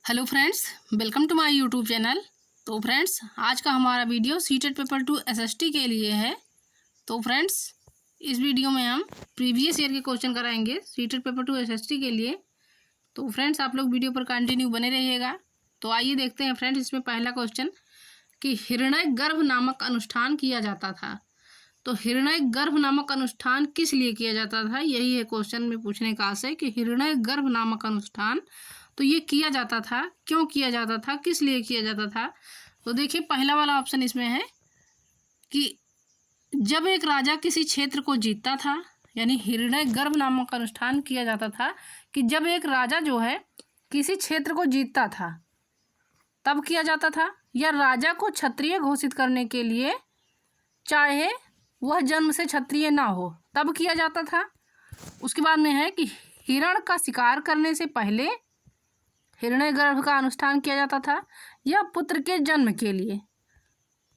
Hello friends, welcome to my YouTube channel. तो friends, आज का हमारा वीडियो सीटेट पेपर 2 एसएसटी के लिए है। तो फ्रेंड्स, इस वीडियो में हम प्रीवियस ईयर के क्वेश्चन कराएंगे सीटेट पेपर 2 एसएसटी के लिए। तो फ्रेंड्स, आप लोग वीडियो पर कंटिन्यू बने रहिएगा। तो आइए देखते हैं फ्रेंड्स, इसमें पहला क्वेश्चन कि हिरण्यगर्भ नामक अनुष्ठान किया जाता था। तो हिरण्यगर्भ नामक अनुष्ठान किस लिए किया जाता था, यही है क्वेश्चन में पूछने का आशय कि हिरण्यगर्भ नामक अनुष्ठान तो ये किया जाता था, क्यों किया जाता था, किस लिए किया जाता था। तो देखिए, पहला वाला ऑप्शन इसमें है कि जब एक राजा किसी क्षेत्र को जीतता था, यानी हिरण्यगर्भ नामक अनुष्ठान किया जाता था कि जब एक राजा जो है किसी क्षेत्र को जीतता था तब किया जाता था, या राजा को क्षत्रिय घोषित करने के लिए, चाहे वह जन्म से क्षत्रिय ना हो, तब किया जाता था। उसके बाद में है कि हिरण का शिकार करने से पहले हिरण्यगर्भ का अनुष्ठान किया जाता था, या पुत्र के जन्म के लिए।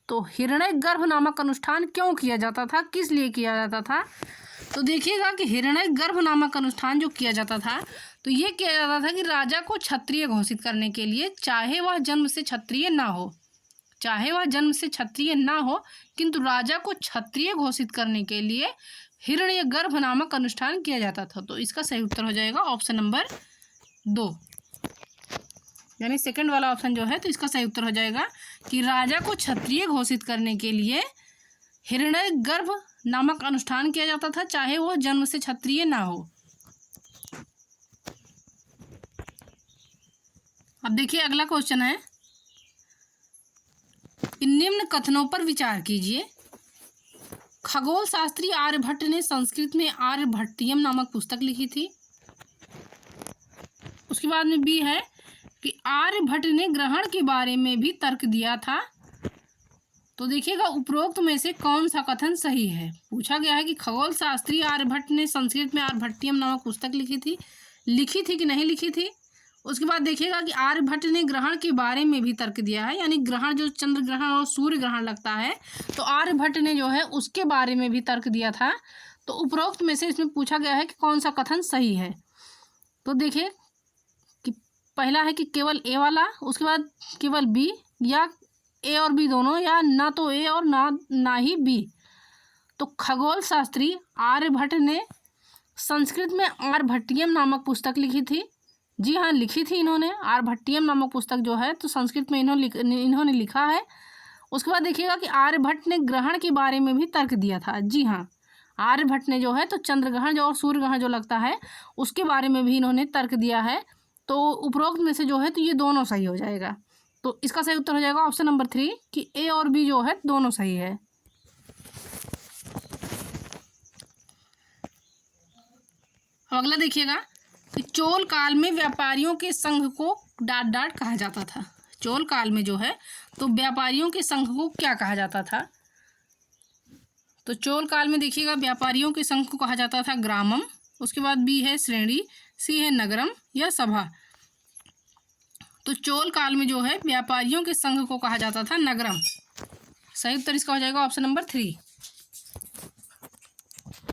तो हिरण्यगर्भ नामक अनुष्ठान क्यों किया जाता था, किस लिए किया जाता था। तो देखिएगा कि हिरण्यगर्भ नामक अनुष्ठान जो किया जाता था, तो ये किया जाता था कि राजा को क्षत्रिय घोषित करने के लिए, चाहे वह जन्म से क्षत्रिय ना हो, चाहे वह जन्म से क्षत्रिय ना हो, किंतु राजा को क्षत्रिय घोषित करने के लिए हिरण्यगर्भ नामक अनुष्ठान किया जाता था। तो इसका सही उत्तर हो जाएगा ऑप्शन नंबर 2, यानी सेकंड वाला ऑप्शन जो है, तो इसका सही उत्तर हो जाएगा कि राजा को क्षत्रिय घोषित करने के लिए हिरण्यगर्भ नामक अनुष्ठान किया जाता था, चाहे वो जन्म से क्षत्रिय ना हो। अब देखिए, अगला क्वेश्चन है, निम्न कथनों पर विचार कीजिए। खगोल शास्त्री आर्यभट्ट ने संस्कृत में आर्यभट्टियम नामक पुस्तक लिखी थी। उसके बाद में बी है कि आर्यभट्ट ने ग्रहण के बारे में भी तर्क दिया था। तो देखिएगा, उपरोक्त में से कौन सा कथन सही है। पूछा गया है कि खगोल शास्त्री आर्यभट्ट ने संस्कृत में आर्यभट्टियम नामक पुस्तक लिखी थी कि नहीं लिखी थी। उसके बाद देखिएगा कि आर्यभट्ट ने ग्रहण के बारे में भी तर्क दिया है, यानी ग्रहण जो चंद्र ग्रहण और सूर्य ग्रहण लगता है, तो आर्यभट्ट ने जो है उसके बारे में भी तर्क दिया था। तो उपरोक्त में से इसमें पूछा गया है कि कौन सा कथन सही है। तो देखिए, पहला है कि केवल ए वाला, उसके बाद केवल बी, या ए और बी दोनों, या ना तो ए और ना ही बी। तो खगोल शास्त्री आर्यभट्ट ने संस्कृत में आर्यभट्टियम नामक पुस्तक लिखी थी। जी हाँ, लिखी थी इन्होंने। आर्यभट्टियम नामक पुस्तक जो है तो संस्कृत में इन्होंने लिखा है। उसके बाद देखिएगा कि आर्यभट्ट ने ग्रहण के बारे में भी तर्क दिया था। जी हाँ, आर्यभट्ट ने जो है तो चंद्र ग्रहण और सूर्य ग्रहण जो लगता है उसके बारे में भी इन्होंने तर्क दिया है। तो उपरोक्त में से जो है तो ये दोनों सही हो जाएगा। तो इसका सही उत्तर हो जाएगा ऑप्शन नंबर 3 कि ए और बी जो है दोनों सही है। अब अगला देखिएगा कि चोल काल में व्यापारियों के संघ को डाट कहा जाता था। चोल काल में जो है तो व्यापारियों के संघ को क्या कहा जाता था। तो चोल काल में देखिएगा, व्यापारियों के संघ को कहा जाता था ग्रामम। उसके बाद बी है श्रेणी, सी है नगरम, या सभा। तो चोल काल में जो है व्यापारियों के संघ को कहा जाता था नगरम। सही उत्तर इसका हो जाएगा ऑप्शन नंबर 3।